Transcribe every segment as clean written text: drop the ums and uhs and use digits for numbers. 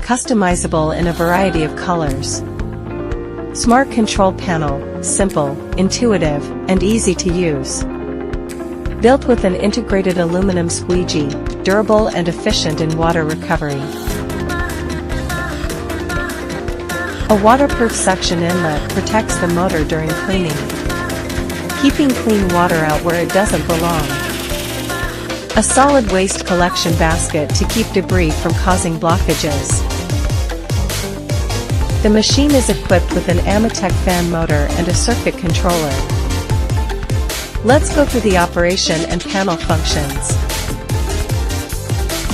customizable in a variety of colors. Smart control panel, simple, intuitive, and easy to use. Built with an integrated aluminum squeegee, durable and efficient in water recovery. A waterproof suction inlet protects the motor during cleaning, keeping clean water out where it doesn't belong. A solid waste collection basket to keep debris from causing blockages. The machine is equipped with an Amatec fan motor and a circuit controller. Let's go through the operation and panel functions.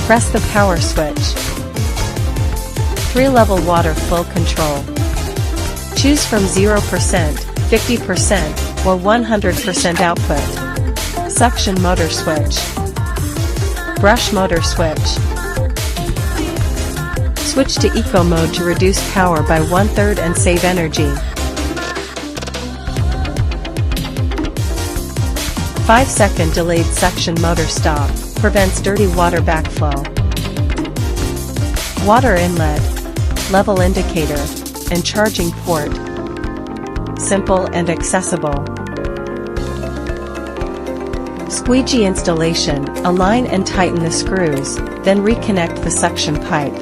Press the power switch. 3-level water flow control. Choose from 0%, 50%, or 100% output. Suction motor switch. Brush motor switch. Switch to Eco mode to reduce power by 1/3 and save energy. 5-second delayed suction motor stop, prevents dirty water backflow. Water inlet, level indicator, and charging port. Simple and accessible. Squeegee installation, align and tighten the screws, then reconnect the suction pipe.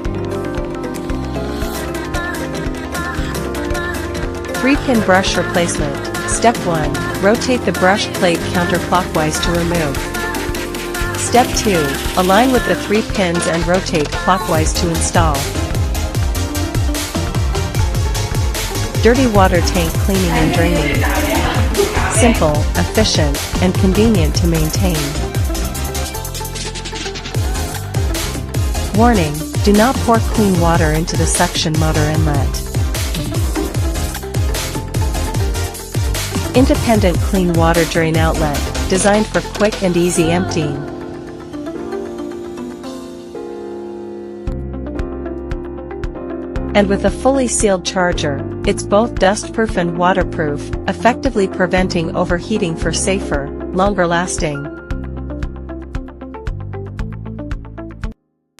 3-pin brush replacement. Step 1. Rotate the brush plate counterclockwise to remove. Step 2. Align with the 3 pins and rotate clockwise to install. Dirty water tank cleaning and draining. Simple, efficient, and convenient to maintain. Warning: do not pour clean water into the suction motor inlet. Independent clean water drain outlet, designed for quick and easy emptying. And with a fully sealed charger, it's both dustproof and waterproof, effectively preventing overheating for safer, longer-lasting